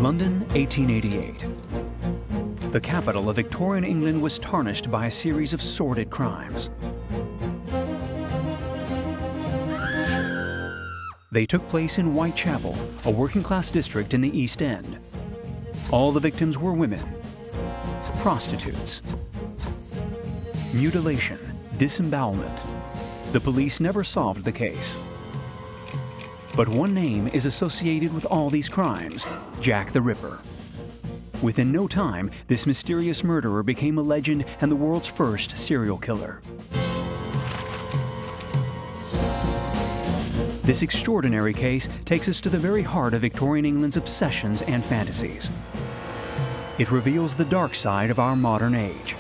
London, 1888. The capital of Victorian England was tarnished by a series of sordid crimes. They took place in Whitechapel, a working-class district in the East End. All the victims were women, prostitutes, mutilation, disembowelment. The police never solved the case. But one name is associated with all these crimes: Jack the Ripper. Within no time, this mysterious murderer became a legend and the world's first serial killer. This extraordinary case takes us to the very heart of Victorian England's obsessions and fantasies. It reveals the dark side of our modern age.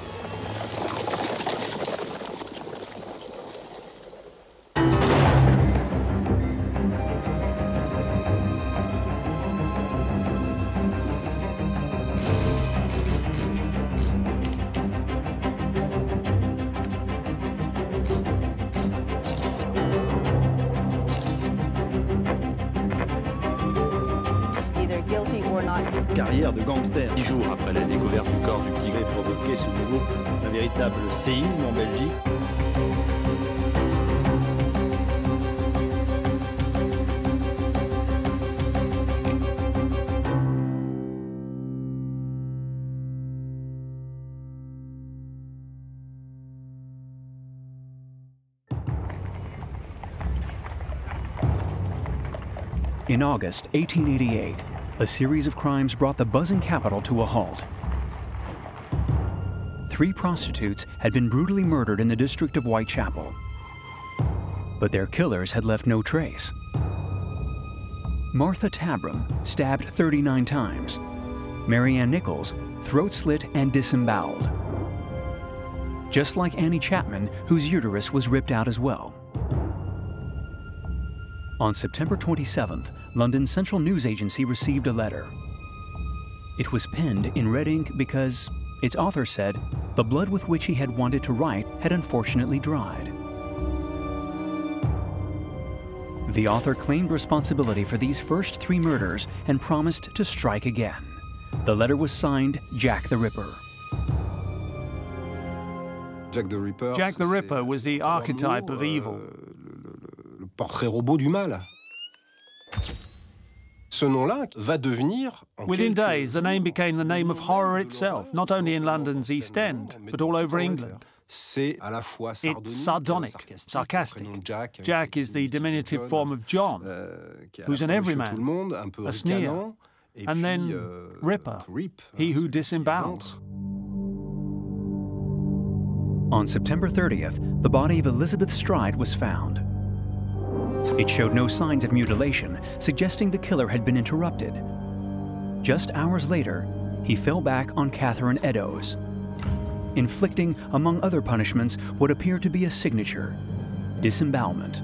Carrière de gangster. 10 jours après la découverte du corps du petit a provoqué ce nouveau un véritable séisme en Belgique. In August 1888, a series of crimes brought the buzzing capital to a halt. 3 prostitutes had been brutally murdered in the district of Whitechapel, but their killers had left no trace. Martha Tabram, stabbed 39 times. Marianne Nichols, throat slit and disemboweled. Just like Annie Chapman, whose uterus was ripped out as well. On September 27th, London's Central News Agency received a letter. It was penned in red ink because, its author said, the blood with which he had wanted to write had unfortunately dried. The author claimed responsibility for these first 3 murders and promised to strike again. The letter was signed Jack the Ripper. Jack the Ripper was the archetype of evil. Portrait robot du mal. Ce nom-là va devenir, within days, the name became the name of horror itself, not only in London's East End, but all over England. It's sardonic, sarcastic. Jack is the diminutive form of John, who's an everyman, a sneer, and then Ripper, he who disembowels. On September 30th, the body of Elizabeth Stride was found. It showed no signs of mutilation, suggesting the killer had been interrupted. Just hours later, he fell back on Catherine Eddowes, inflicting, among other punishments, what appeared to be a signature: disembowelment.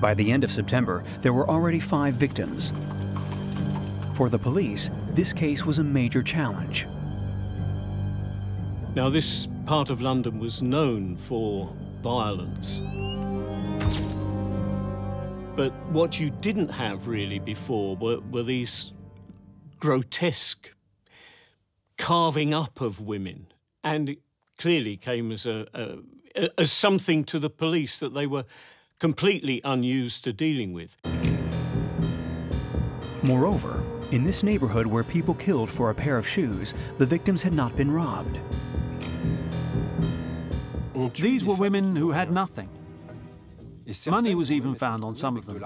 By the end of September, there were already 5 victims. For the police, this case was a major challenge. Now, this part of London was known for violence. But what you didn't have really before were these grotesque carving up of women. And it clearly came as something to the police that they were completely unused to dealing with. Moreover, in this neighborhood where people killed for a pair of shoes, the victims had not been robbed. These were women who had nothing. Money was even found on some of them.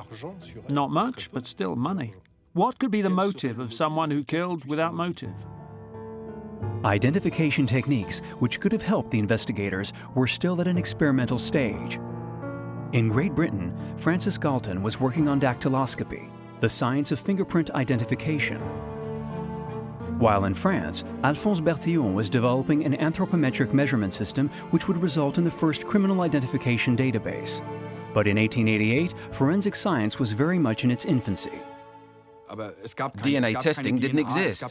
Not much, but still money. What could be the motive of someone who killed without motive? Identification techniques, which could have helped the investigators, were still at an experimental stage. In Great Britain, Francis Galton was working on dactyloscopy, the science of fingerprint identification. While in France, Alphonse Bertillon was developing an anthropometric measurement system which would result in the first criminal identification database. But in 1888, forensic science was very much in its infancy. DNA testing didn't exist.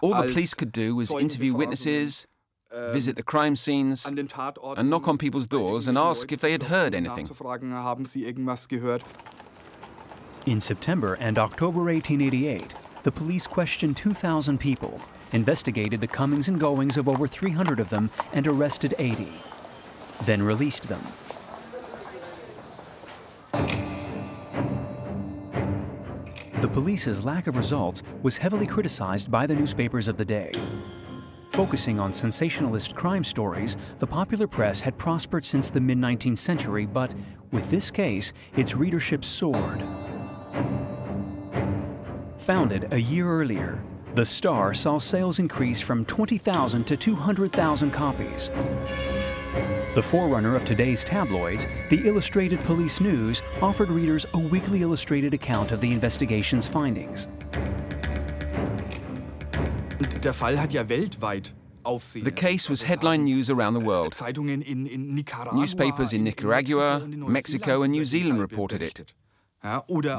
All the police could do was interview witnesses visit the crime scenes, and knock on people's doors and ask if they had heard anything. In September and October 1888, the police questioned 2,000 people, investigated the comings and goings of over 300 of them, and arrested 80, then released them. The police's lack of results was heavily criticized by the newspapers of the day. Focusing on sensationalist crime stories, the popular press had prospered since the mid-19th century, but with this case, its readership soared. Founded a year earlier, the Star saw sales increase from 20,000 to 200,000 copies. The forerunner of today's tabloids, the Illustrated Police News offered readers a weekly illustrated account of the investigation's findings. The case was headline news around the world. Newspapers in Nicaragua, Mexico, and New Zealand reported it.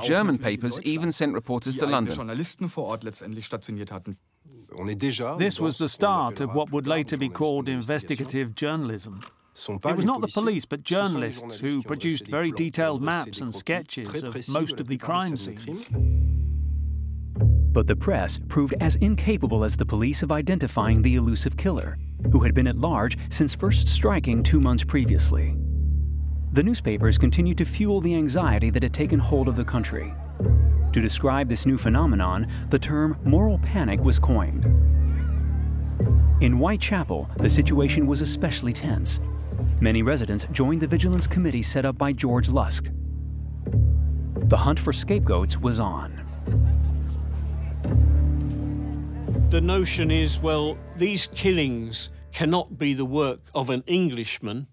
German papers even sent reporters to London. This was the start of what would later be called investigative journalism. It was not the police, but journalists who produced very detailed maps and sketches of most of the crime scenes. But the press proved as incapable as the police of identifying the elusive killer, who had been at large since first striking 2 months previously. The newspapers continued to fuel the anxiety that had taken hold of the country. To describe this new phenomenon, the term moral panic was coined. In Whitechapel, the situation was especially tense. Many residents joined the vigilance committee set up by George Lusk. The hunt for scapegoats was on. The notion is, well, these killings cannot be the work of an Englishman.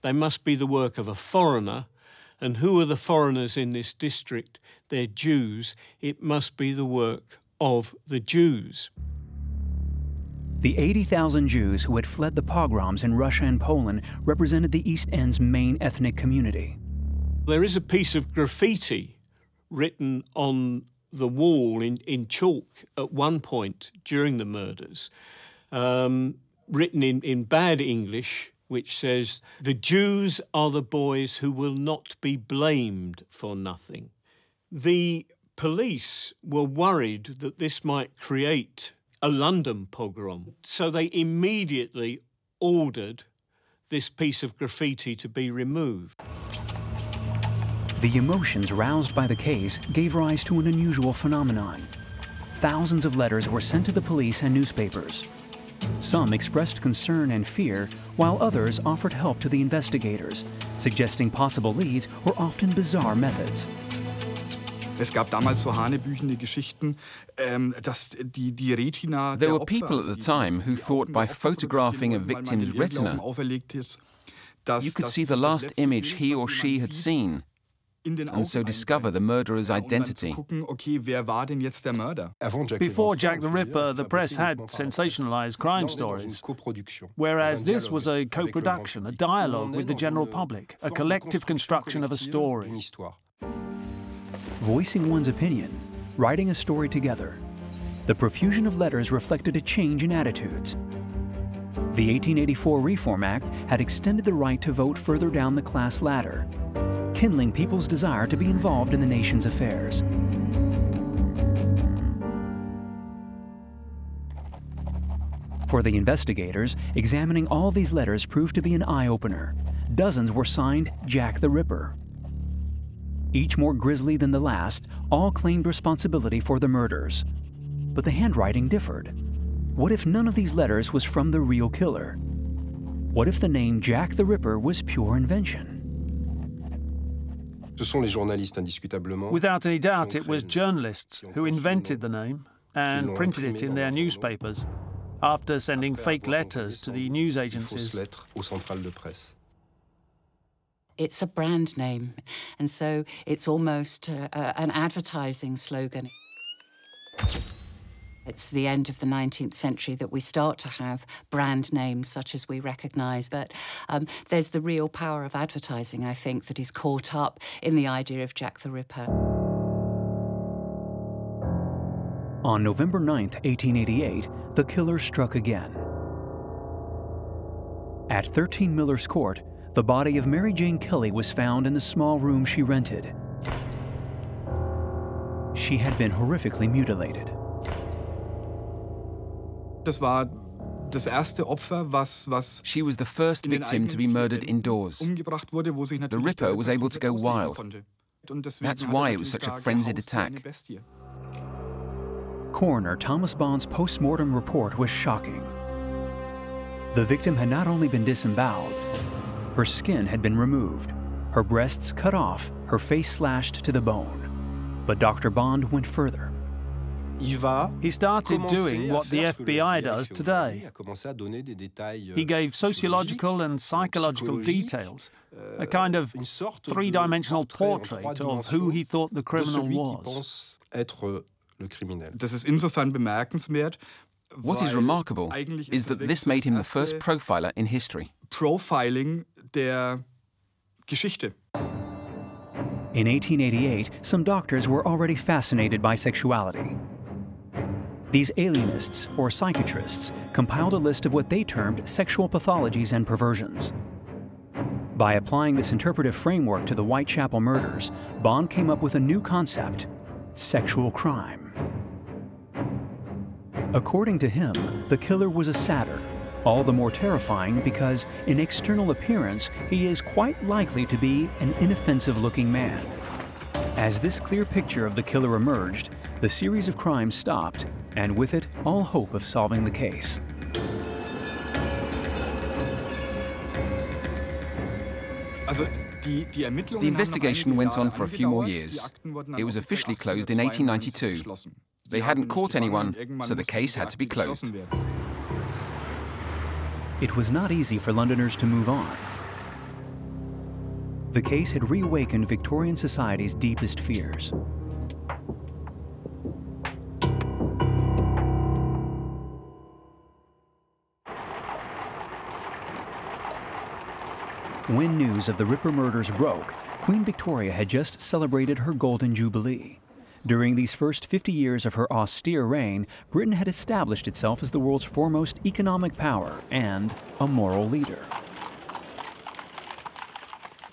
They must be the work of a foreigner. And who are the foreigners in this district? They're Jews. It must be the work of the Jews. The 80,000 Jews who had fled the pogroms in Russia and Poland represented the East End's main ethnic community. There is a piece of graffiti written on the wall in chalk at one point during the murders, written in bad English, which says, "The Jews are the boys who will not be blamed for nothing." The police were worried that this might create a London pogrom, so they immediately ordered this piece of graffiti to be removed. The emotions roused by the case gave rise to an unusual phenomenon. Thousands of letters were sent to the police and newspapers. Some expressed concern and fear, while others offered help to the investigators, suggesting possible leads or often bizarre methods. There were people at the time who thought by photographing a victim's retina, you could see the last image he or she had seen, and so discover the murderer's identity. Before Jack the Ripper, the press had sensationalized crime stories, whereas this was a co-production, a dialogue with the general public, a collective construction of a story. Voicing one's opinion, writing a story together. The profusion of letters reflected a change in attitudes. The 1884 Reform Act had extended the right to vote further down the class ladder, kindling people's desire to be involved in the nation's affairs. For the investigators, examining all these letters proved to be an eye-opener. Dozens were signed Jack the Ripper. Each more grisly than the last, all claimed responsibility for the murders. But the handwriting differed. What if none of these letters was from the real killer? What if the name Jack the Ripper was pure invention? Without any doubt, it was journalists who invented the name and printed it in their newspapers after sending fake letters to the news agencies. It's a brand name, and so it's almost an advertising slogan. It's the end of the 19th century that we start to have brand names such as we recognise, but there's the real power of advertising, I think, that is caught up in the idea of Jack the Ripper. On November 9th, 1888, the killer struck again. At 13 Miller's Court, the body of Mary Jane Kelly was found in the small room she rented. She had been horrifically mutilated. She was the first victim to be murdered indoors. The Ripper was able to go wild. That's why it was such a frenzied attack. Coroner Thomas Bond's post-mortem report was shocking. The victim had not only been disemboweled, her skin had been removed, her breasts cut off, her face slashed to the bone. But Dr. Bond went further. He started doing what the FBI does today. He gave sociological and psychological details, a kind of three-dimensional portrait of who he thought the criminal was. What is remarkable is that this made him the first profiler in history. Profiling der Geschichte. In 1888, some doctors were already fascinated by sexuality. These alienists, or psychiatrists, compiled a list of what they termed sexual pathologies and perversions. By applying this interpretive framework to the Whitechapel murders, Bond came up with a new concept: sexual crime. According to him, the killer was a satyr, all the more terrifying because, in external appearance, he is quite likely to be an inoffensive-looking man. As this clear picture of the killer emerged, the series of crimes stopped, and with it, all hope of solving the case. The investigation went on for a few more years. It was officially closed in 1892. They hadn't caught anyone, so the case had to be closed. It was not easy for Londoners to move on. The case had reawakened Victorian society's deepest fears. When news of the Ripper murders broke, Queen Victoria had just celebrated her Golden Jubilee. During these first 50 years of her austere reign, Britain had established itself as the world's foremost economic power and a moral leader.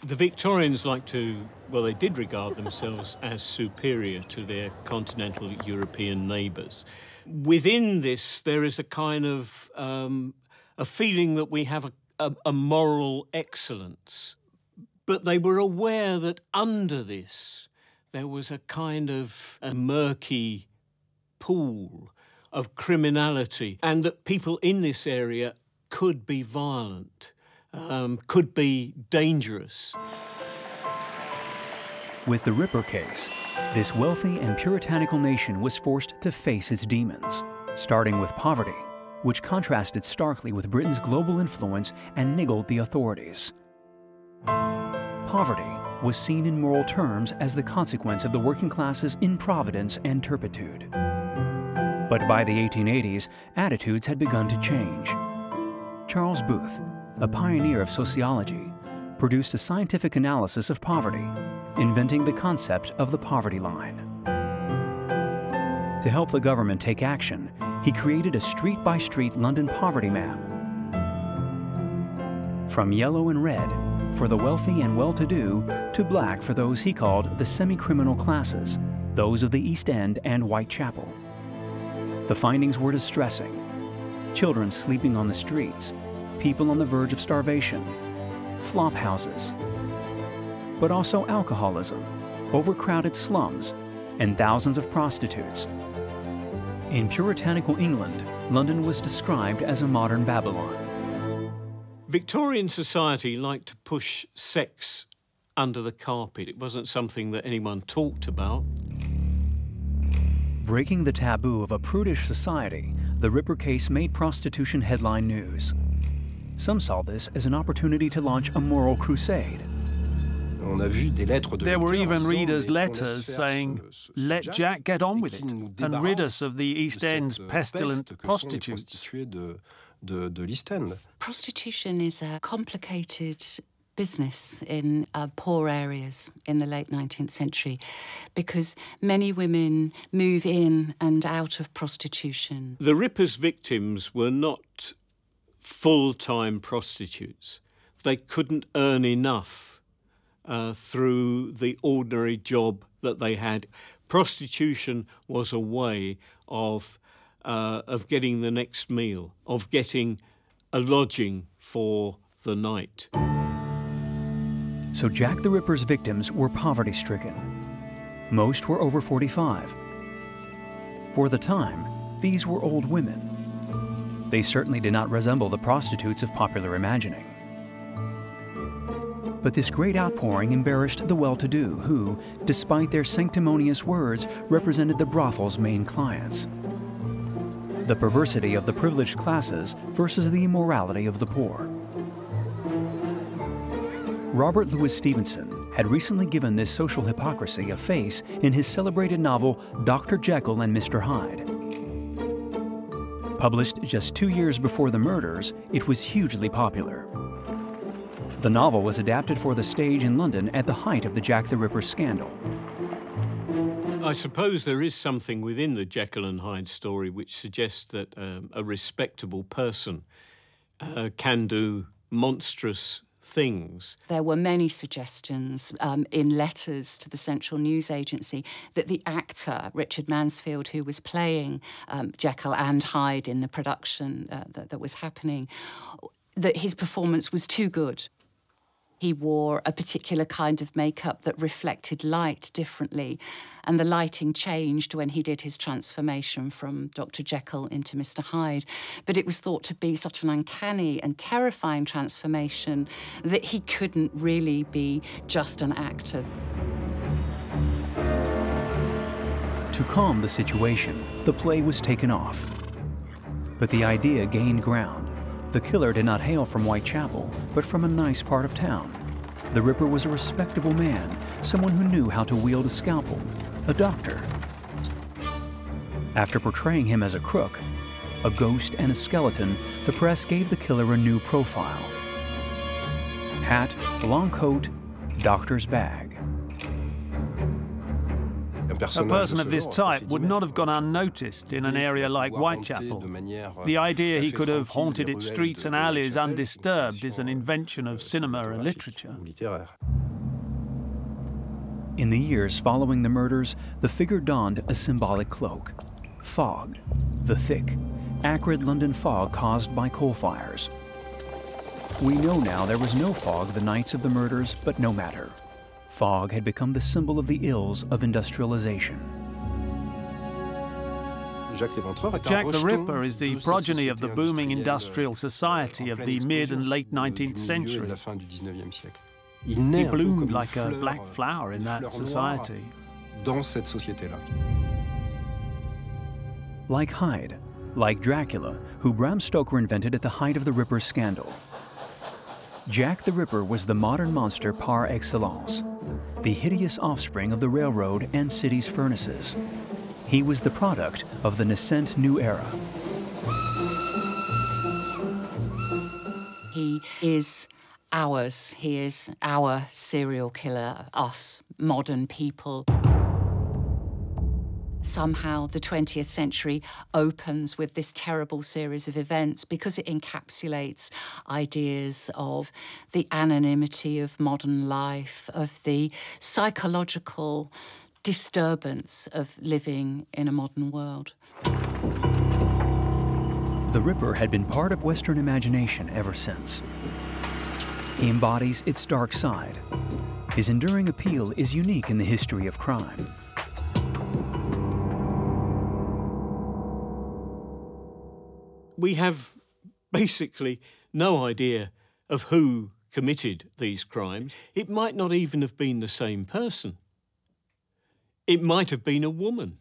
The Victorians like to, well, they did regard themselves as superior to their continental European neighbours. Within this, there is a kind of a feeling that we have a moral excellence. But they were aware that under this, there was a kind of a murky pool of criminality, and that people in this area could be violent, could be dangerous. With the Ripper case, this wealthy and puritanical nation was forced to face its demons, starting with poverty, which contrasted starkly with Britain's global influence and niggled the authorities. Poverty was seen in moral terms as the consequence of the working class's improvidence and turpitude. But by the 1880s, attitudes had begun to change. Charles Booth, a pioneer of sociology, produced a scientific analysis of poverty, inventing the concept of the poverty line. To help the government take action, he created a street-by-street London poverty map. From yellow and red, for the wealthy and well-to-do, to black for those he called the semi-criminal classes, those of the East End and Whitechapel. The findings were distressing. Children sleeping on the streets, people on the verge of starvation, flop houses, but also alcoholism, overcrowded slums, and thousands of prostitutes. In puritanical England, London was described as a modern Babylon. Victorian society liked to push sex under the carpet. It wasn't something that anyone talked about. Breaking the taboo of a prudish society, the Ripper case made prostitution headline news. Some saw this as an opportunity to launch a moral crusade. There were even readers' letters saying, "Let Jack get on with it and rid us of the East End's pestilent prostitutes." Prostitution is a complicated business in poor areas in the late 19th century because many women move in and out of prostitution. The Ripper's victims were not full-time prostitutes. They couldn't earn enough through the ordinary job that they had. Prostitution was a way of getting the next meal, of getting a lodging for the night. So Jack the Ripper's victims were poverty-stricken. Most were over 45. For the time, these were old women. They certainly did not resemble the prostitutes of popular imagining. But this great outpouring embarrassed the well-to-do who, despite their sanctimonious words, represented the brothel's main clients. The perversity of the privileged classes versus the immorality of the poor. Robert Louis Stevenson had recently given this social hypocrisy a face in his celebrated novel Dr. Jekyll and Mr. Hyde. Published just 2 years before the murders, it was hugely popular. The novel was adapted for the stage in London at the height of the Jack the Ripper scandal. I suppose there is something within the Jekyll and Hyde story which suggests that a respectable person can do monstrous things. There were many suggestions in letters to the Central News Agency that the actor, Richard Mansfield, who was playing Jekyll and Hyde in the production that was happening, that his performance was too good. He wore a particular kind of makeup that reflected light differently, and the lighting changed when he did his transformation from Dr. Jekyll into Mr. Hyde. But it was thought to be such an uncanny and terrifying transformation that he couldn't really be just an actor. To calm the situation, the play was taken off. But the idea gained ground. The killer did not hail from Whitechapel, but from a nice part of town. The Ripper was a respectable man, someone who knew how to wield a scalpel, a doctor. After portraying him as a crook, a ghost and a skeleton, the press gave the killer a new profile. Hat, long coat, doctor's bag. A person of this type would not have gone unnoticed in an area like Whitechapel. The idea he could have haunted its streets and alleys undisturbed is an invention of cinema and literature. In the years following the murders, the figure donned a symbolic cloak. Fog, the thick, acrid London fog caused by coal fires. We know now there was no fog the nights of the murders, but no matter. Fog had become the symbol of the ills of industrialization. Jack the Ripper is the progeny of the booming industrial society of the mid and late 19th century. He bloomed like a black flower in that society. Like Hyde, like Dracula, who Bram Stoker invented at the height of the Ripper scandal. Jack the Ripper was the modern monster par excellence, the hideous offspring of the railroad and city's furnaces. He was the product of the nascent new era. He is ours. He is our serial killer, us, modern people. Somehow the 20th century opens with this terrible series of events because it encapsulates ideas of the anonymity of modern life, of the psychological disturbance of living in a modern world. The Ripper had been part of Western imagination ever since. He embodies its dark side. His enduring appeal is unique in the history of crime. We have basically no idea of who committed these crimes. It might not even have been the same person. It might have been a woman,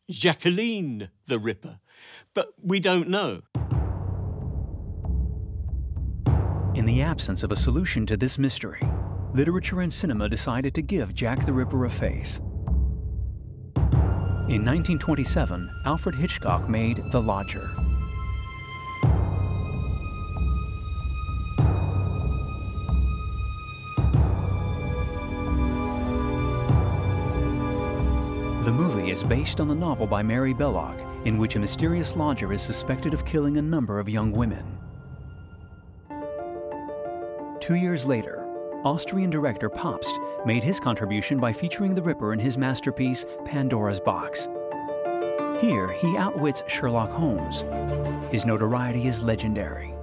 Jacqueline the Ripper, but we don't know. In the absence of a solution to this mystery, literature and cinema decided to give Jack the Ripper a face. In 1927, Alfred Hitchcock made The Lodger. The movie is based on the novel by Mary Belloc, in which a mysterious lodger is suspected of killing a number of young women. 2 years later, Austrian director Pabst made his contribution by featuring the Ripper in his masterpiece, Pandora's Box. Here, he outwits Sherlock Holmes. His notoriety is legendary.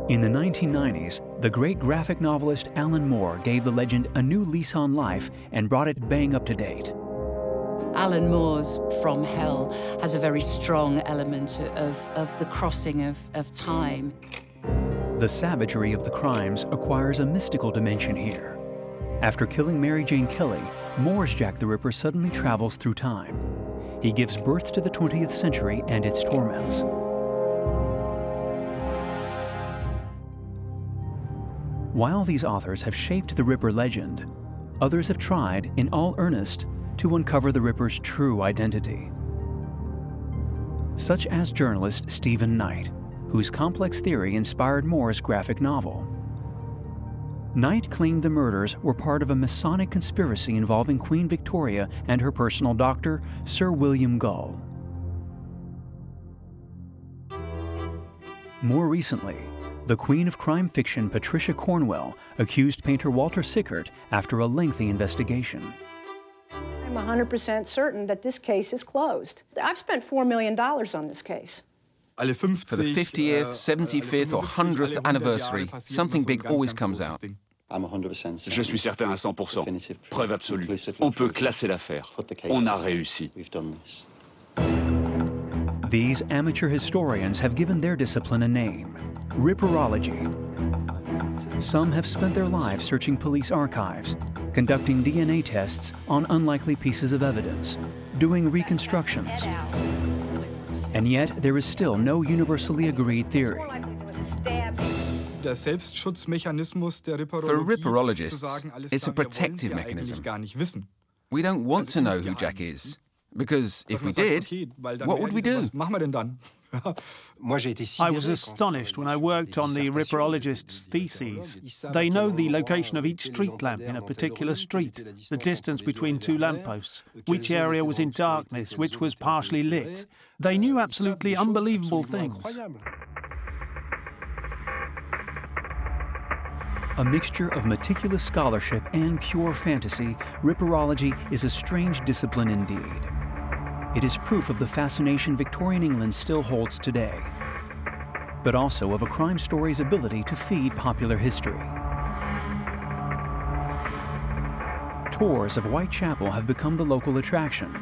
In the 1990s, the great graphic novelist Alan Moore gave the legend a new lease on life and brought it bang up to date. Alan Moore's From Hell has a very strong element of the crossing of time. The savagery of the crimes acquires a mystical dimension here. After killing Mary Jane Kelly, Moore's Jack the Ripper suddenly travels through time. He gives birth to the 20th century and its torments. While these authors have shaped the Ripper legend, others have tried, in all earnest, to uncover the Ripper's true identity. Such as journalist Stephen Knight, whose complex theory inspired Moore's graphic novel. Knight claimed the murders were part of a Masonic conspiracy involving Queen Victoria and her personal doctor, Sir William Gull. More recently, the queen of crime fiction Patricia Cornwell accused painter Walter Sickert after a lengthy investigation. I'm 100% certain that this case is closed. I've spent $4 million on this case. For the 50th, 75th or 100th anniversary, something big always comes out. I'm 100%. Je suis certain à 100%. Preuve absolue. On peut classer l'affaire. On a réussi. We've done this. These amateur historians have given their discipline a name: Ripperology. Some have spent their lives searching police archives, conducting DNA tests on unlikely pieces of evidence, doing reconstructions. And yet, there is still no universally agreed theory. For Ripperologists, it's a protective mechanism. We don't want to know who Jack is, because if we did, what would we do? I was astonished when I worked on the Ripperologists' theses. They know the location of each street lamp in a particular street, the distance between two lampposts, which area was in darkness, which was partially lit. They knew absolutely unbelievable things. A mixture of meticulous scholarship and pure fantasy, Ripperology is a strange discipline indeed. It is proof of the fascination Victorian England still holds today, but also of a crime story's ability to feed popular history. Tours of Whitechapel have become the local attraction.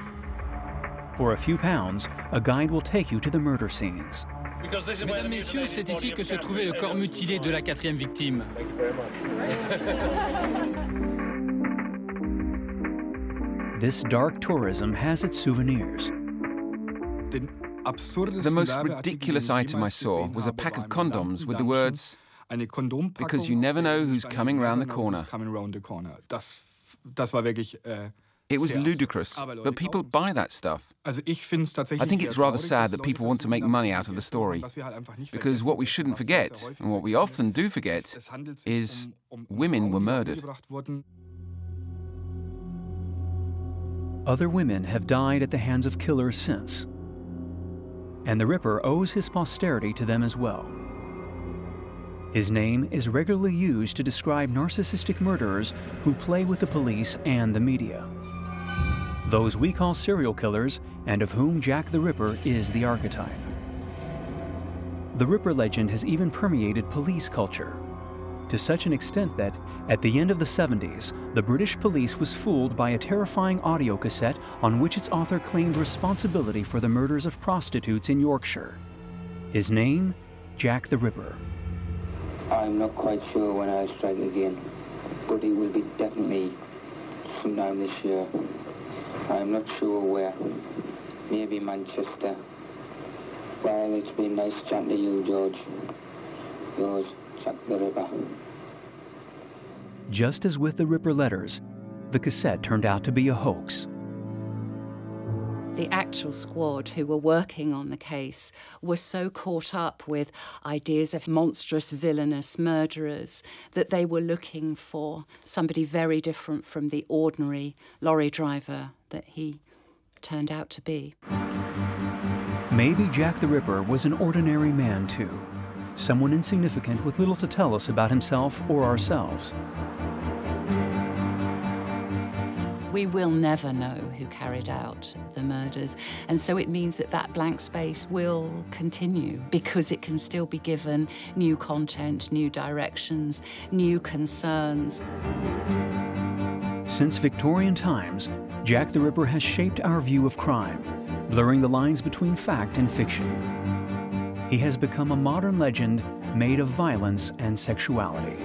For a few pounds, a guide will take you to the murder scenes. Mesdames, Messieurs, c'est ici que se trouvait le corps mutilé de la 4e victime. This dark tourism has its souvenirs. The most ridiculous item I saw was a pack of condoms with the words, "Because you never know who's coming round the corner." It was ludicrous, but people buy that stuff. I think it's rather sad that people want to make money out of the story, because what we shouldn't forget, and what we often do forget, is women were murdered. Other women have died at the hands of killers since, and the Ripper owes his posterity to them as well. His name is regularly used to describe narcissistic murderers who play with the police and the media. Those we call serial killers, and of whom Jack the Ripper is the archetype. The Ripper legend has even permeated police culture, to such an extent that, at the end of the 70s, the British police was fooled by a terrifying audio cassette on which its author claimed responsibility for the murders of prostitutes in Yorkshire. His name, Jack the Ripper. I'm not quite sure when I'll strike again, but it will be definitely sometime this year. I'm not sure where. Maybe Manchester. Well, it's been nice chatting to you, George. Yours, Jack the Ripper. Just as with the Ripper letters, the cassette turned out to be a hoax. The actual squad who were working on the case were so caught up with ideas of monstrous, villainous murderers that they were looking for somebody very different from the ordinary lorry driver that he turned out to be. Maybe Jack the Ripper was an ordinary man too, someone insignificant with little to tell us about himself or ourselves. We will never know who carried out the murders, and so it means that that blank space will continue because it can still be given new content, new directions, new concerns. Since Victorian times, Jack the Ripper has shaped our view of crime, blurring the lines between fact and fiction. He has become a modern legend made of violence and sexuality.